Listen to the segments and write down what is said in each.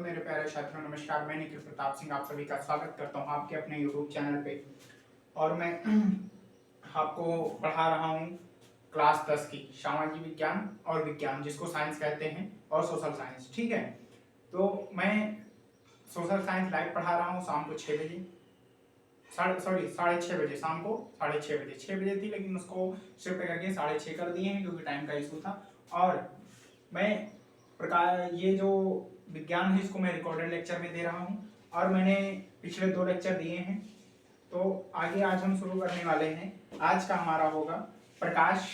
मेरे प्यारे छात्रों, नमस्कार। मैं निखिल प्रताप सिंह आप सभी का स्वागत करता हूं आपके अपने YouTube चैनल पे। और मैं आपको पढ़ा रहा हूं क्लास 10 की सामाजिक विज्ञान और विज्ञान, जिसको साइंस कहते हैं, और सोशल साइंस। ठीक है, तो मैं सोशल साइंस लाइव पढ़ा रहा हूँ शाम को 6 बजे, साढ़े 6 बजे, शाम को 6:30 बजे। 6 बजे थी लेकिन उसको शिफ्ट करके 6:30 कर दिए हैं क्योंकि टाइम का इशू था। और मैं प्रकार ये जो विज्ञान है इसको मैं रिकॉर्डेड लेक्चर में दे रहा हूँ और मैंने पिछले 2 लेक्चर दिए हैं। तो आगे आज हम शुरू करने वाले हैं। आज का हमारा होगा प्रकाश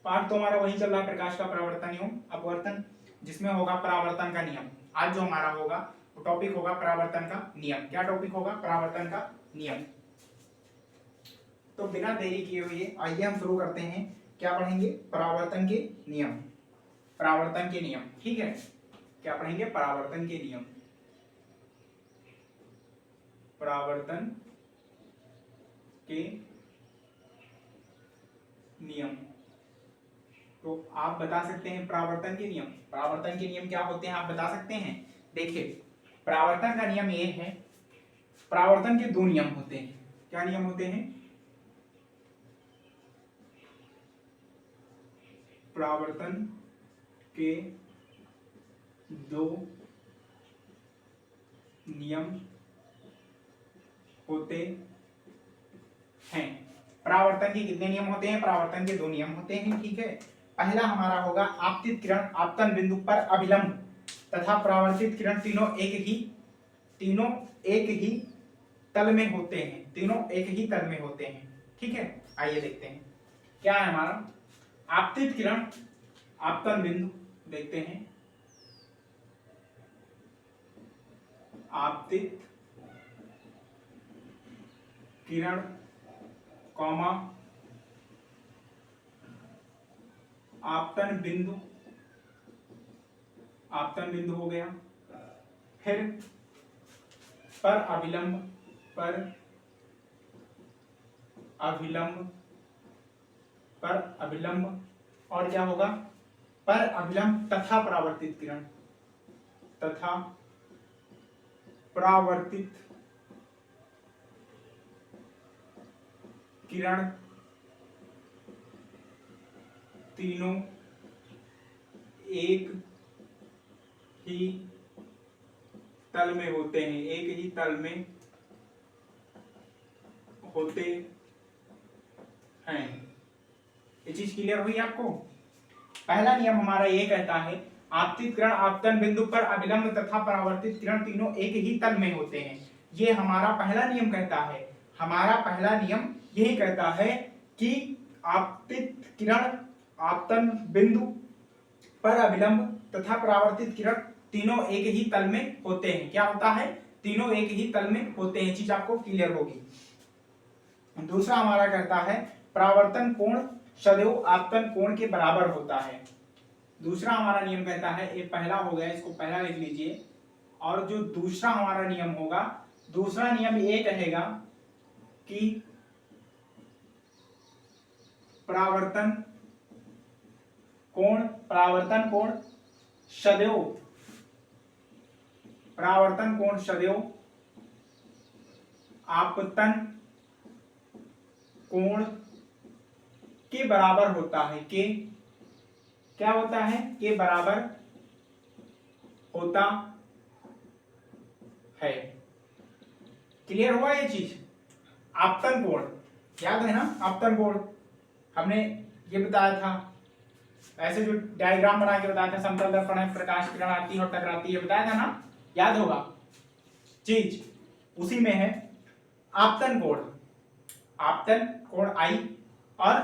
पाठ। तो हमारा वही चल रहा है, प्रकाश का परावर्तन एवं अपवर्तन, जिसमें होगा परावर्तन का नियम। आज जो हमारा होगा वो टॉपिक होगा परावर्तन का नियम। क्या टॉपिक होगा? परावर्तन का नियम। तो बिना देरी किए हुए आइए हम शुरू करते हैं। क्या पढ़ेंगे? परावर्तन के नियम। परावर्तन के नियम, ठीक है। क्या पढ़ेंगे? परावर्तन के नियम। परावर्तन के नियम। तो आप बता सकते हैं परावर्तन के नियम। परावर्तन के नियम क्या होते हैं आप बता सकते हैं? देखिए, परावर्तन का नियम ये है, परावर्तन के 2 नियम होते हैं। क्या नियम होते हैं? परावर्तन के 2 नियम होते हैं। परावर्तन के कितने नियम होते हैं? परावर्तन के 2 नियम होते हैं, ठीक है। पहला हमारा होगा आपतित किरण आपतन बिंदु पर अभिलंब तथा परावर्तित किरण तीनों एक ही तल में होते हैं। तीनों एक ही तल में होते हैं, ठीक है। आइए देखते हैं क्या है हमारा आपतित किरण आपतन बिंदु। देखते हैं आपतित किरण कॉमा आपतन बिंदु हो गया। फिर पर अभिलंब और क्या होगा? पर अभिलंब तथा परावर्तित किरण तीनों एक ही तल में होते हैं। एक ही तल में होते हैं। ये चीज क्लियर हुई आपको? पहला नियम हमारा ये कहता है आपतित किरण आपतन बिंदु पर अभिलंब तथा परावर्तित किरण तीनों एक ही तल में होते हैं। ये हमारा पहला नियम कहता है। हमारा पहला नियम यही कहता है कि आपतित किरण आपतन बिंदु पर अभिलंब तथा परावर्तित किरण तीनों एक ही तल में होते हैं। क्या होता है? तीनों एक ही तल में होते हैं। चीज आपको क्लियर होगी। दूसरा हमारा कहता है परावर्तन कोण सदैव आपतन कोण के बराबर होता है। दूसरा हमारा नियम कहता है, ये पहला हो गया, इसको पहला लिख लीजिए। और जो दूसरा हमारा नियम होगा, दूसरा नियम ये कहेगा कि परावर्तन कोण सदैव आपतन कोण के बराबर होता है। के क्या होता है? के बराबर होता है। क्लियर हुआ ये चीज? आपतन कोण याद है ना? आपतन कोण हमने ये बताया था, ऐसे जो डायग्राम बना के बताया था, समतल दर्पण है, प्रकाश किरण आती है और टकराती है, बताया था ना? याद होगा चीज? उसी में है आपतन कोण I और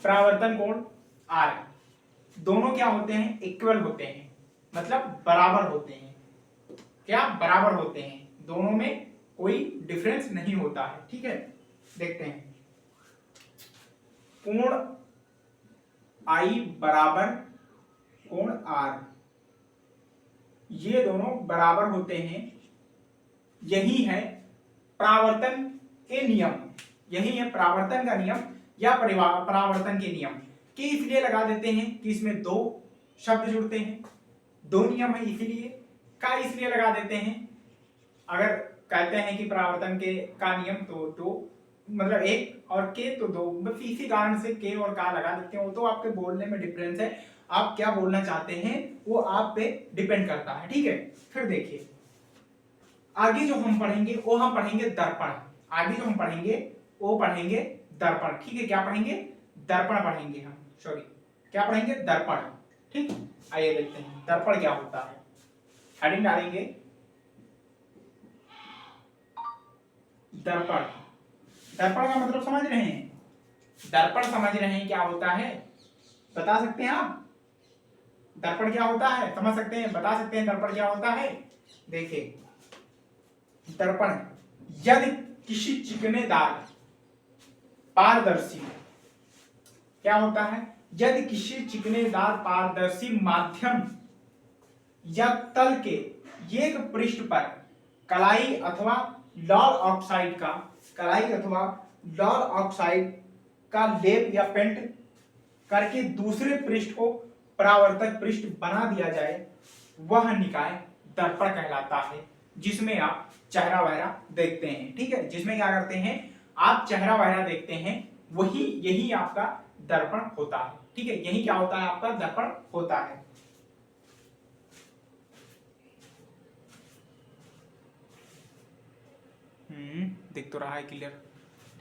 परावर्तन कोण R। दोनों क्या होते हैं? इक्वल होते हैं, मतलब बराबर होते हैं। क्या? बराबर होते हैं। दोनों में कोई डिफरेंस नहीं होता है, ठीक है। देखते हैं कोण I बराबर कोण R, ये दोनों बराबर होते हैं। यही है परावर्तन के नियम। यही है परावर्तन का नियम या परावर्तन के नियम। कि इसलिए लगा देते हैं कि इसमें 2 शब्द जुड़ते हैं। दो नियम है इसीलिए, का इसलिए लगा देते हैं, अगर कहते हैं कि परावर्तन के का नियम तो दो मतलब एक और के तो दो, बस इसी कारण से के और का लगा देते हैं। वो तो आपके बोलने में डिफरेंस है, आप क्या बोलना चाहते हैं वो आप पे डिपेंड करता है, ठीक है। फिर देखिए आगे जो हम पढ़ेंगे वो हम पढ़ेंगे दर्पण। आगे जो हम पढ़ेंगे वो पढ़ेंगे दर्पण, ठीक है। क्या पढ़ेंगे? दर्पण पढ़ेंगे हम, सॉरी क्या पढ़ेंगे? दर्पण, ठीक। आइए देखते हैं दर्पण क्या होता है। हेडिंग डालेंगे दर्पण। दर्पण का मतलब समझ रहे हैं? दर्पण समझ रहे हैं क्या होता है? बता सकते हैं आप दर्पण क्या होता है? समझ सकते हैं, बता सकते हैं दर्पण क्या होता है? देखिए दर्पण यदि किसी चिकनेदार पारदर्शी, क्या होता है? यदि किसी चिकनेदार पारदर्शी माध्यम या तल के एक पृष्ठ पर कलाई अथवा लौह ऑक्साइड का कलाई अथवा लौह ऑक्साइड का लेप या पेंट करके दूसरे पृष्ठ को परावर्तक पृष्ठ बना दिया जाए, वह निकाय दर्पण कहलाता है, जिसमें आप चेहरा वहरा देखते हैं, ठीक है। जिसमें क्या करते हैं आप चेहरा वहरा देखते हैं, वही यही आपका दर्पण होता है, ठीक है। यही क्या होता है? आपका दर्पण होता है। दिख तो रहा है क्लियर,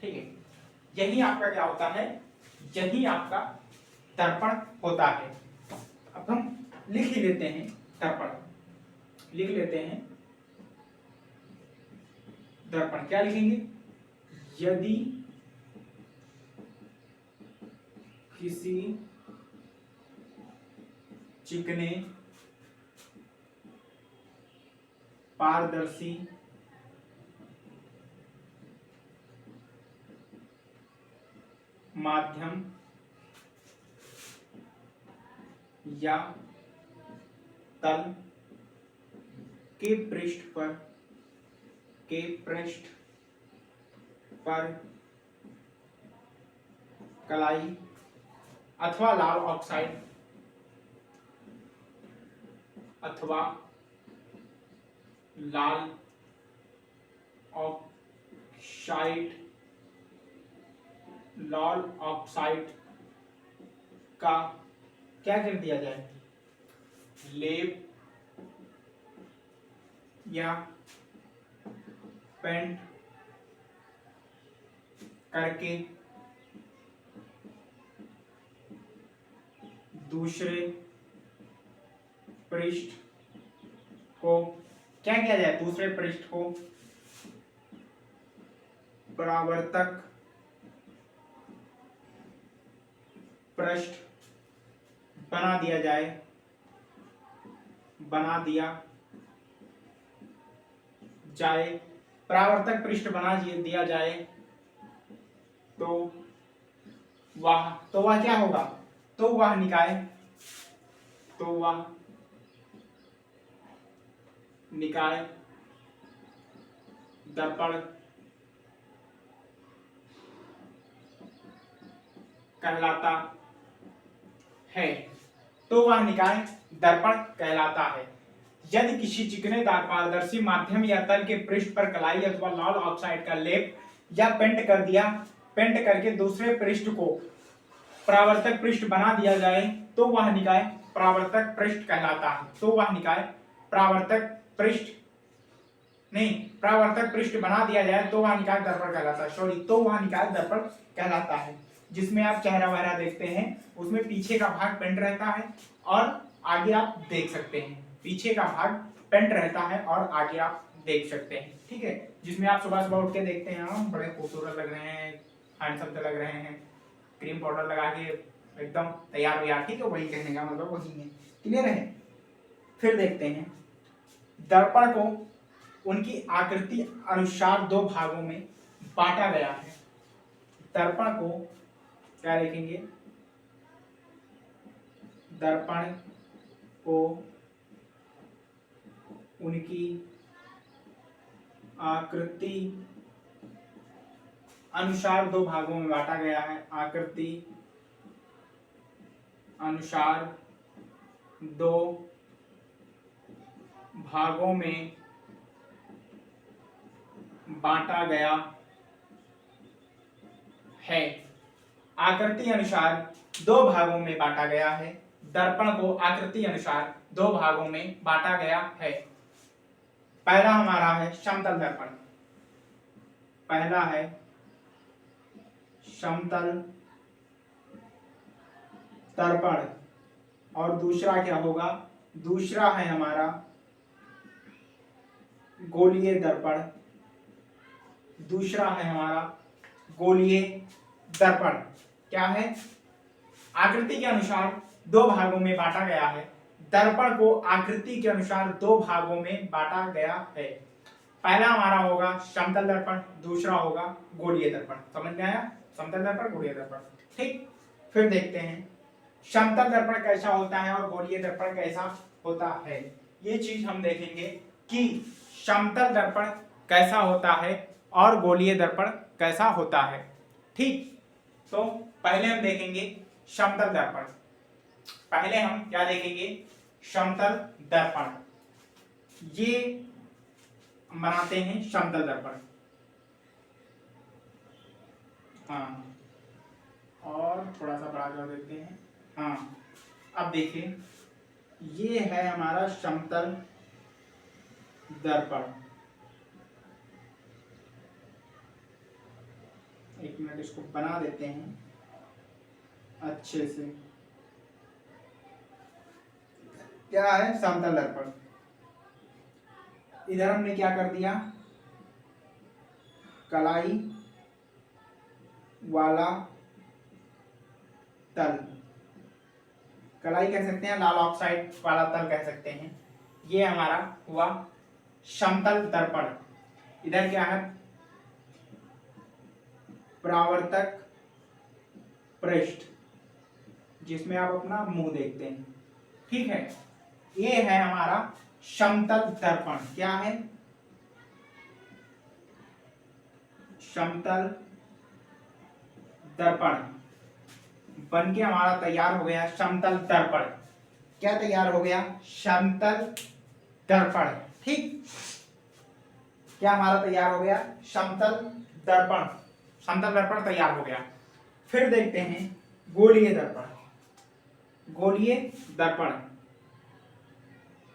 ठीक है। यही आपका क्या होता है? यही आपका दर्पण होता है। अब हम लिख ही लेते हैं दर्पण, लिख लेते हैं दर्पण। क्या लिखेंगे? यदि किसी चिकने पारदर्शी माध्यम या तल के पृष्ठ पर कलाई अथवा लाल ऑक्साइड अथवा लाल ऑक्साइड लाल ऑक्साइड का क्या कर दिया जाए? लेप या पेंट करके दूसरे पृष्ठ को क्या किया जाए? दूसरे पृष्ठ को परावर्तक पृष्ठ बना दिया जाए, बना दिया जाए, परावर्तक पृष्ठ बना दिया जाए, तो वह क्या होगा? तो वह निकाय दर्पण कहलाता है। तो वह निकाय दर्पण कहलाता है यदि किसी चिकनेदार पारदर्शी माध्यम या तल के पृष्ठ पर कलाई अथवा लाल ऑक्साइड का लेप या पेंट करके दूसरे पृष्ठ को परावर्तक पृष्ठ बना दिया जाए, तो वह निकाय परावर्तक पृष्ठ कहलाता है। तो वह निकाय परावर्तक पृष्ठ बना दिया जाए तो वह निकाय दर्पण कहलाता है, सॉरी, तो वह निकाय दर्पण कहलाता है। जिसमें आप चेहरा वहरा देखते हैं, उसमें पीछे का भाग पेंट रहता है और आगे आप देख सकते हैं। पीछे का भाग पेंट रहता है और आगे आप देख सकते हैं, ठीक है। जिसमें आप सुबह सुबह उठ के देखते हैं बड़े खूबसूरत लग रहे हैं, हैंडसम लग रहे हैं, क्रीम पाउडर लगा के एकदम तैयार हो यार, ठीक है। वही कहने का मतलब वही है, क्लियर है। फिर देखते हैं दर्पण को उनकी आकृति अनुसार दो भागों में बांटा गया है। दर्पण को क्या लिखेंगे? दर्पण को उनकी आकृति अनुसार दो भागों में बांटा गया है। आकृति अनुसार दो भागों में बांटा गया है। आकृति अनुसार दो भागों में बांटा गया है। दर्पण को आकृति अनुसार दो भागों में बांटा गया है। पहला हमारा है समतल दर्पण। पहला है समतल दर्पण और दूसरा क्या होगा? दूसरा है हमारा गोलीय दर्पण। दूसरा है हमारा गोलीय दर्पण। क्या है? आकृति के अनुसार दो भागों में बांटा गया है। दर्पण को आकृति के अनुसार दो भागों में बांटा गया है। पहला हमारा होगा समतल दर्पण, दूसरा होगा गोलीय दर्पण। समझ में आया? समतल दर्पण, गोलीय दर्पण। ठीक, फिर देखते हैं समतल दर्पण कैसा होता है और गोलीय दर्पण कैसा होता है। ये चीज हम देखेंगे कि समतल दर्पण कैसा होता है और गोलीय दर्पण कैसा होता है। ठीक, तो पहले हम देखेंगे समतल दर्पण। पहले हम क्या देखेंगे? समतल दर्पण। ये बनाते हैं समतल दर्पण। हाँ, और थोड़ा सा बड़ा कर देते हैं। हाँ, अब देखिए ये है हमारा समतल दर्पण। एक मिनट, इसको बना देते हैं अच्छे से। क्या है समतल दर्पण? इधर हमने क्या कर दिया? कलाई वाला तल, कलाई कह सकते हैं, लाल ऑक्साइड वाला तल कह सकते हैं। ये हमारा हुआ समतल दर्पण। इधर क्या है? परावर्तक पृष्ठ, जिसमें आप अपना मुंह देखते हैं। ठीक है, ये है हमारा समतल दर्पण। क्या है? समतल दर्पण बन के हमारा तैयार हो गया समतल दर्पण। क्या तैयार हो गया? समतल दर्पण। ठीक, क्या हमारा तैयार हो गया? समतल दर्पण। समतल दर्पण तैयार हो गया। फिर देखते हैं गोलीय दर्पण। गोलीय दर्पण,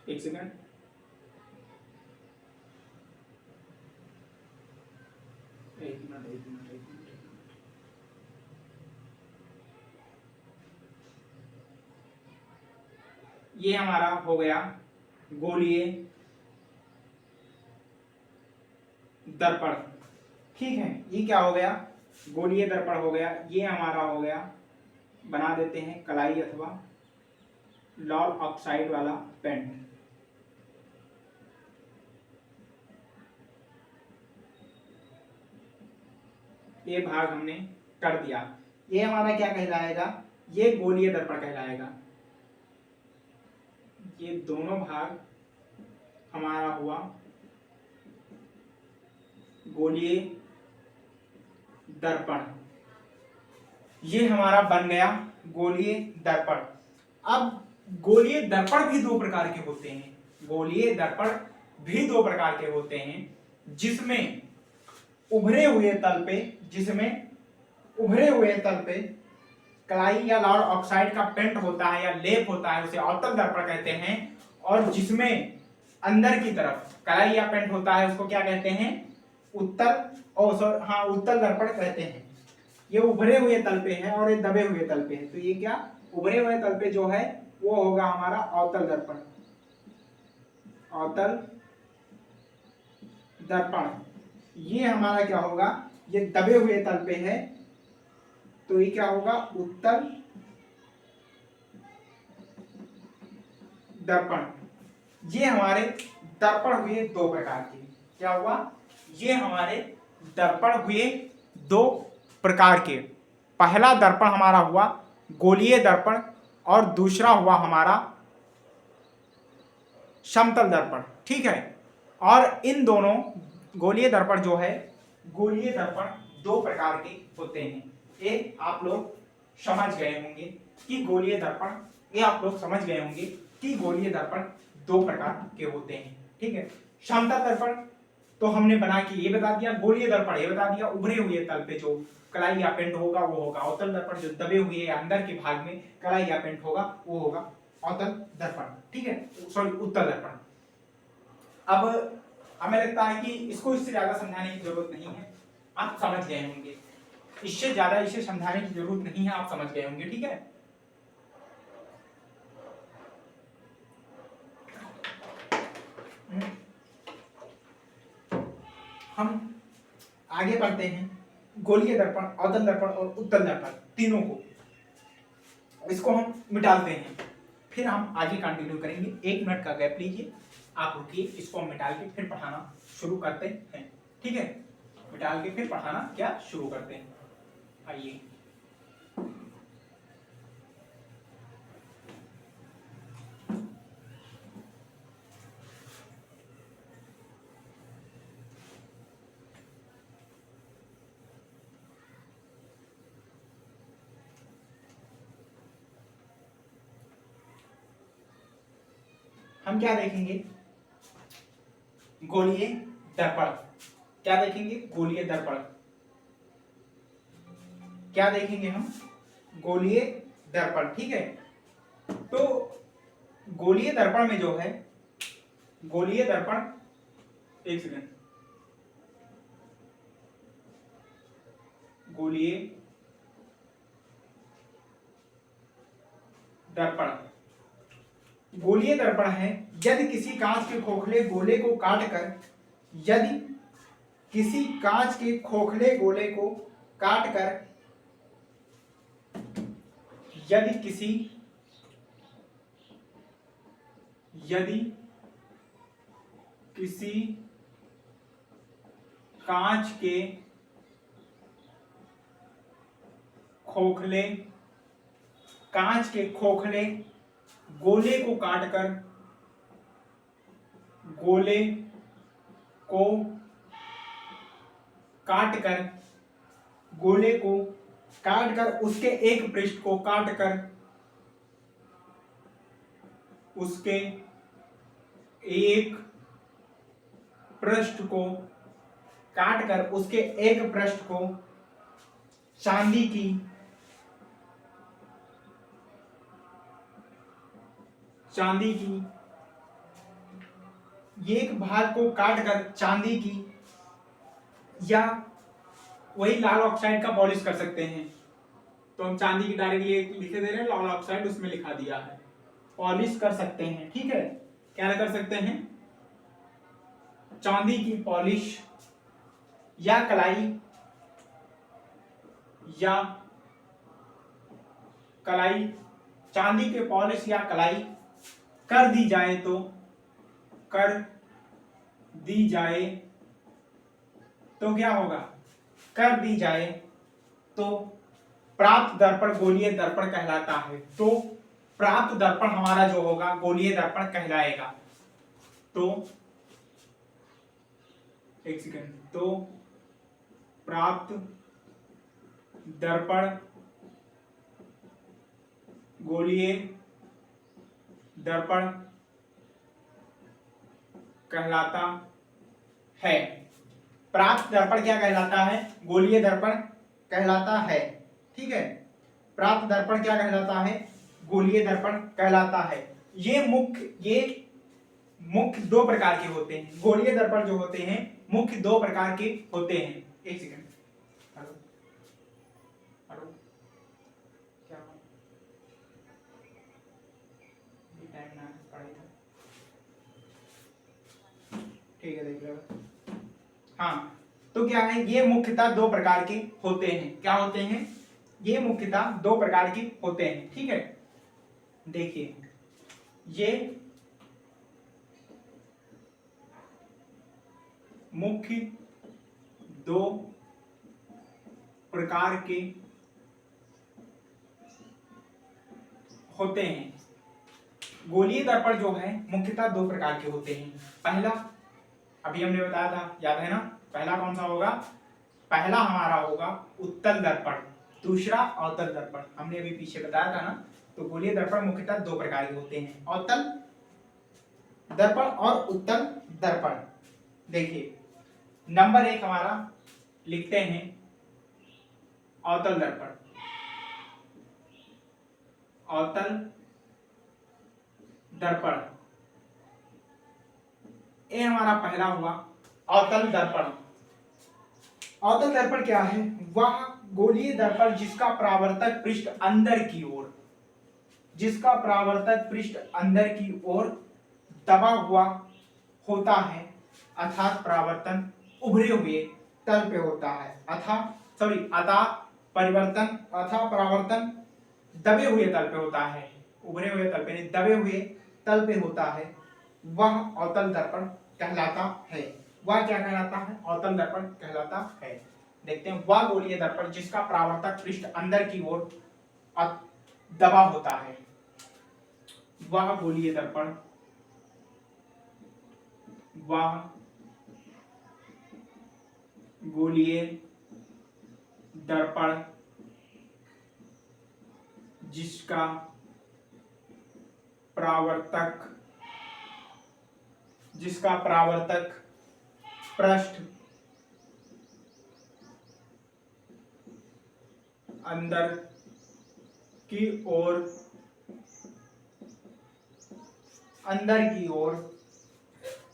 एक सेकंड। एक मिनट, एक मिनट, एक मिनट। ये हमारा हो गया गोलीय दर्पण। ठीक है, ये क्या हो गया? गोलीय दर्पण हो गया। ये हमारा हो गया, बना देते हैं कलाई अथवा लाल ऑक्साइड वाला पेंट। ये भाग हमने कर दिया। ये हमारा क्या कहलाएगा? ये गोलीय दर्पण कहलाएगा। ये दोनों भाग हमारा हुआ गोलीय दर्पण। ये हमारा बन गया गोलीय दर्पण। अब गोलीय दर्पण भी दो प्रकार के होते हैं। गोलीय दर्पण भी दो प्रकार के होते हैं, जिसमें उभरे हुए तल पे कलाई या लाल ऑक्साइड का पेंट होता है या लेप होता है, उसे अवतल दर्पण कहते हैं। और जिसमें अंदर की तरफ कलाई या पेंट होता है, उसको क्या कहते हैं? उत्तल दर्पण कहते हैं। ये उभरे हुए तल पे है और ये दबे हुए तल पे है। तो ये क्या? उभरे हुए तल पे जो है वो होगा हमारा अवतल दर्पण। अवतल दर्पण। ये हमारा क्या होगा? ये दबे हुए तल पे है, तो ये क्या होगा? उत्तल दर्पण। ये हमारे दर्पण हुए दो प्रकार के। क्या हुआ? ये हमारे दर्पण हुए दो प्रकार के। पहला दर्पण हमारा हुआ गोलीय दर्पण और दूसरा हुआ हमारा समतल दर्पण। ठीक है, और इन दोनों गोलीय दर्पण जो है, गोलीय दर्पण दो प्रकार के होते हैं। ये आप लोग समझ गए होंगे कि गोलीय दर्पण, ये आप लोग समझ गए होंगे कि गोलीय दर्पण दो प्रकार के होते हैं, ठीक है। समतल दर्पण तो हमने बना के ये बता दिया, गोलीय दर्पण ये बता दिया, उभरे हुए तल पे जो कलाई या पेंट होगा वो होगा अवतल दर्पण, जो दबे हुए या अंदर के भाग में कलाई या पेंट होगा वो होगा अवतल दर्पण, ठीक है, सॉरी उत्तल दर्पण। अब हमें लगता है कि इसको इससे ज्यादा समझाने की जरूरत नहीं है, आप समझ गए होंगे, इससे ज्यादा इसे समझाने की जरूरत नहीं है, आप समझ गए होंगे, ठीक है। हम आगे बढ़ते हैं, गोलीय दर्पण, अवतल दर्पण और उत्तल दर्पण तीनों को, इसको हम मिटाते हैं, फिर हम आगे कंटिन्यू करेंगे। 1 मिनट का गैप लीजिए, आप रुकिए, इसको हम मिटाल के फिर पढ़ाना शुरू करते हैं, ठीक है, मिटाल के फिर पढ़ाना क्या शुरू करते हैं। आइए, हम क्या देखेंगे, गोलीय दर्पण, क्या देखेंगे, गोलीय दर्पण, क्या देखेंगे हम, गोलीय दर्पण, ठीक है। तो गोलीय दर्पण में जो है, गोलीय दर्पण, एक सेकंड, गोलीय दर्पण, गोलीय दर्पण है यदि किसी कांच के खोखले गोले को काटकर, यदि किसी कांच के खोखले गोले को काटकर, यदि किसी कांच के खोखले गोले को काटकर, गोले को काटकर उसके एक पृष्ठ को काटकर, उसके एक पृष्ठ को काटकर, उसके एक पृष्ठ को चांदी की एक भाग को काटकर चांदी की, या वही लाल ऑक्साइड का पॉलिश कर सकते हैं, तो हम चांदी की डायरेक्टली लिखे दे रहे हैं, लाल ऑक्साइड उसमें लिखा दिया है, पॉलिश कर सकते हैं, ठीक है। क्या कर सकते हैं, चांदी की पॉलिश या कलाई, चांदी के पॉलिश या कलाई कर दी जाए तो क्या होगा, कर दी जाए तो प्राप्त दर्पण गोलीय दर्पण कहलाता है। तो प्राप्त दर्पण हमारा जो होगा गोलीय दर्पण कहलाएगा। तो एक सेकंड, तो प्राप्त दर्पण गोलीय दर्पण कहलाता है। प्राप्त दर्पण क्या कहलाता है, गोलीय दर्पण कहलाता है, ठीक है। प्राप्त दर्पण क्या कहलाता है, गोलीय दर्पण कहलाता है। ये मुख्य दो प्रकार के होते हैं, गोलीय दर्पण जो होते हैं मुख्य दो प्रकार के होते हैं। एक सेकंड, हेलो हेलो, क्या टाइम ना पढ़ाई था, ठीक है, देख लो। हाँ, तो क्या है, ये मुख्यतः दो प्रकार के होते हैं। क्या होते हैं, ये मुख्यतः दो प्रकार के होते हैं, ठीक है। देखिए, ये मुख्य दो प्रकार के होते हैं। गोलीय दर्पण जो है मुख्यतः दो प्रकार के होते हैं। पहला अभी हमने बताया था, याद है ना, पहला कौन सा होगा, पहला हमारा होगा उत्तल दर्पण, दूसरा अवतल दर्पण। हमने अभी पीछे बताया था ना। तो गोलीय दर्पण मुख्यतः दो प्रकार के होते हैं, अवतल दर्पण और उत्तल दर्पण। देखिए नंबर 1 हमारा लिखते हैं अवतल दर्पण। अवतल दर्पण ये हमारा पहला हुआ अवतल दर्पण। अवतल दर्पण क्या है? वह गोलीय दर्पण जिसका परावर्तक पृष्ठ अंदर की ओर, जिसका परावर्तक पृष्ठ अंदर की ओर दबा हुआ होता है, अर्थात परावर्तन उभरे हुए तल पे होता है, अतः परावर्तन दबे हुए तल पे होता है, उभरे हुए तल पे नहीं, दबे हुए तल पे होता है, वह अवतल दर्पण कहलाता है। वह क्या कहलाता है? अवतल दर्पण कहलाता है। देखते हैं, वह गोलीय दर्पण जिसका परावर्तक पृष्ठ अंदर की ओर दबा होता है, वह गोलीय दर्पण, वह गोलीय दर्पण जिसका परावर्तक पृष्ठ अंदर की ओर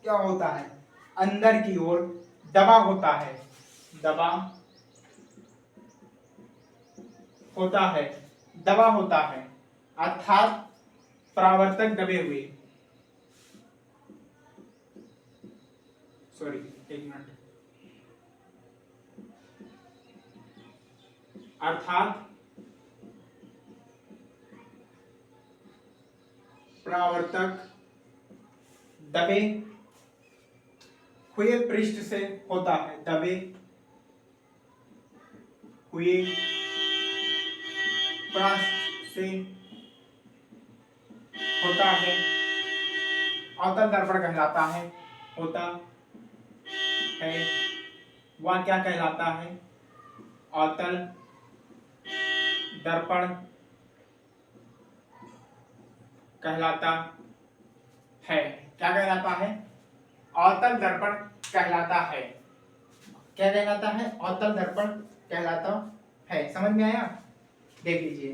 क्या होता है? अंदर की ओर दबा होता है, दबा होता है, अर्थात परावर्तक दबे हुए, सॉरी एक मिनट, अर्थात परावर्तक दबे हुए पृष्ठ से होता है, दबे हुए पृष्ठ से होता है, अवतल दर्पण कहलाता है, होता है। वह क्या कहलाता है? अवतल दर्पण कहलाता है। क्या कहलाता है? अवतल दर्पण कहलाता है। क्या कहलाता है? अवतल दर्पण कहलाता है। समझ में आया? देख लीजिए,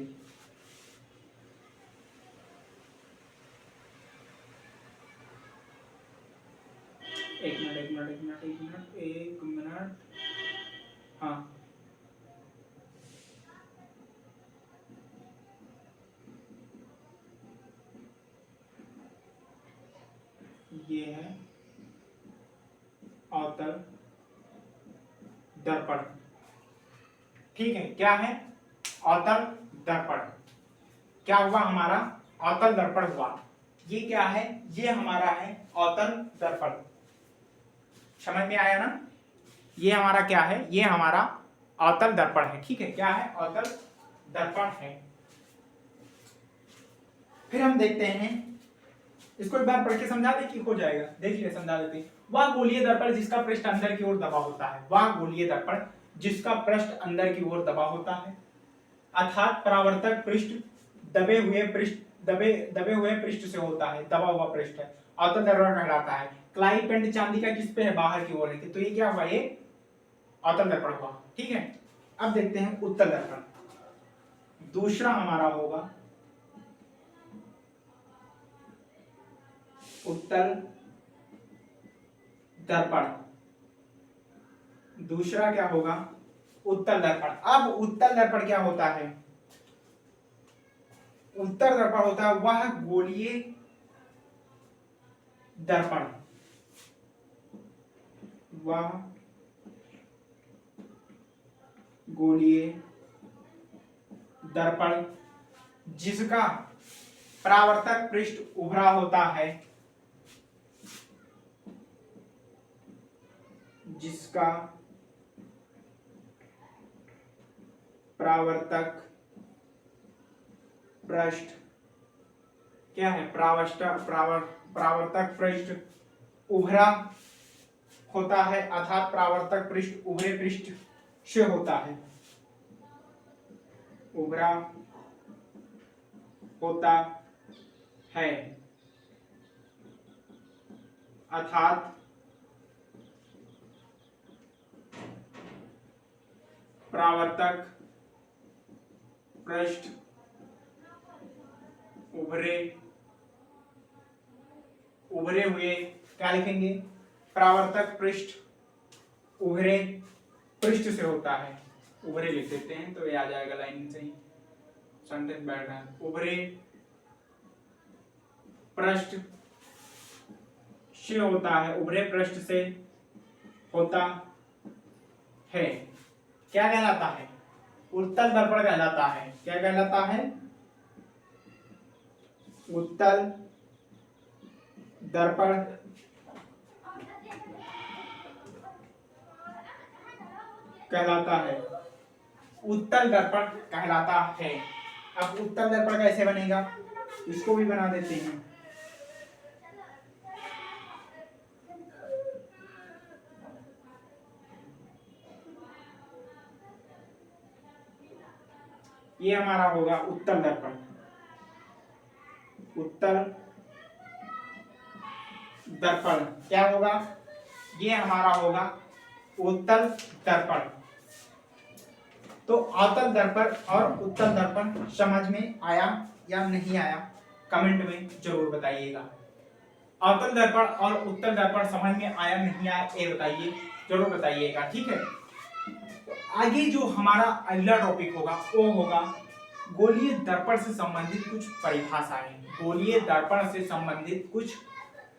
एक मिनट, हाँ, ये है अवतल दर्पण। ठीक है, क्या है? अवतल दर्पण। क्या हुआ हमारा? अवतल दर्पण हुआ। ये क्या है? ये हमारा है अवतल दर्पण। समझ में आया ना? ये हमारा क्या है? ये हमारा अवतल दर्पण है। ठीक है, क्या है? अवतल दर्पण है। फिर हम देखते हैं, इसको एक बार पढ़ के समझा दे कि हो जाएगा। देखिए समझा देते हैं। वह गोलीय दर्पण जिसका पृष्ठ अंदर की ओर दबा होता है, वह गोलीय दर्पण जिसका पृष्ठ अंदर की ओर दबा होता है, अर्थात परावर्तक पृष्ठ दबे हुए पृष्ठ से होता है, दबा हुआ पृष्ठ है, अवतल दर्पण कहलाता है। क्लाई पेंट चांदी का किस पे है? बाहर की ओर है, तो ये क्या हुआ? ये अवतल दर्पण हुआ। ठीक है, अब देखते हैं उत्तल दर्पण। दूसरा हमारा होगा उत्तल दर्पण। दूसरा क्या होगा? उत्तल दर्पण। अब उत्तल दर्पण क्या होता है? उत्तल दर्पण होता है वह गोलीय दर्पण, वह गोलीय दर्पण जिसका परावर्तक पृष्ठ उभरा होता है, जिसका परावर्तक पृष्ठ क्या है? परावर्तक पृष्ठ उभरा होता है, अर्थात परावर्तक पृष्ठ उभरे पृष्ठ से होता है, उभरा होता है। अर्थात परावर्तक पृष्ठ उभरे हुए, क्या लिखेंगे, परावर्तक पृष्ठ उभरे पृष्ठ से होता है, उभरे लिख देते हैं तो ये आ जाएगा लाइन से ही, सेंटेंस बैठ रहा है। उभरे पृष्ठ से होता है, उभरे पृष्ठ से होता है, क्या कहलाता है, उत्तल दर्पण कहलाता है। क्या कहलाता है, उत्तल दर्पण कहलाता है, उत्तल दर्पण कहलाता है। अब उत्तल दर्पण कैसे बनेगा, इसको भी बना देते हैं। ये हमारा होगा उत्तल दर्पण, उत्तल दर्पण क्या होगा, ये हमारा होगा उत्तल दर्पण। तो अवतल दर्पण और उत्तल दर्पण समझ में आया या नहीं आया, कमेंट में जरूर बताइएगा। अवतल दर्पण और उत्तल दर्पण समझ में आया नहीं आया ये बताइए, जरूर बताइएगा, ठीक है। आगे जो हमारा अगला टॉपिक होगा वो होगा गोलीय दर्पण से संबंधित कुछ परिभाषाएं। गोलीय दर्पण से संबंधित कुछ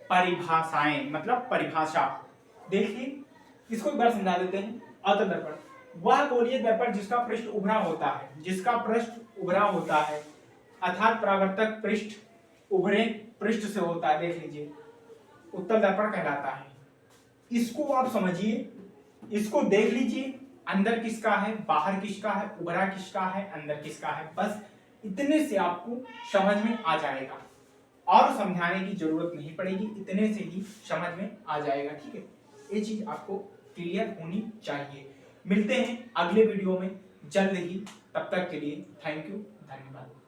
परिभाषाएं, मतलब परिभाषा देखिए, इसको एक बार समझा देते हैं। अवतल दर्पण वह गोलीय दर्पण जिसका पृष्ठ उभरा होता है, जिसका पृष्ठ उभरा होता है, अर्थात परावर्तक पृष्ठ उभरे पृष्ठ से होता है, देख लीजिए, उत्तल दर्पण कहलाता है। इसको आप समझिए, इसको देख लीजिए, अंदर किसका है, बाहर किसका है, उभरा किसका है, अंदर किसका है, बस इतने से आपको समझ में आ जाएगा और समझाने की जरूरत नहीं पड़ेगी, इतने से ही समझ में आ जाएगा, ठीक है। ये चीज आपको क्लियर होनी चाहिए। मिलते हैं अगले वीडियो में जल्द ही, तब तक के लिए थैंक यू, धन्यवाद।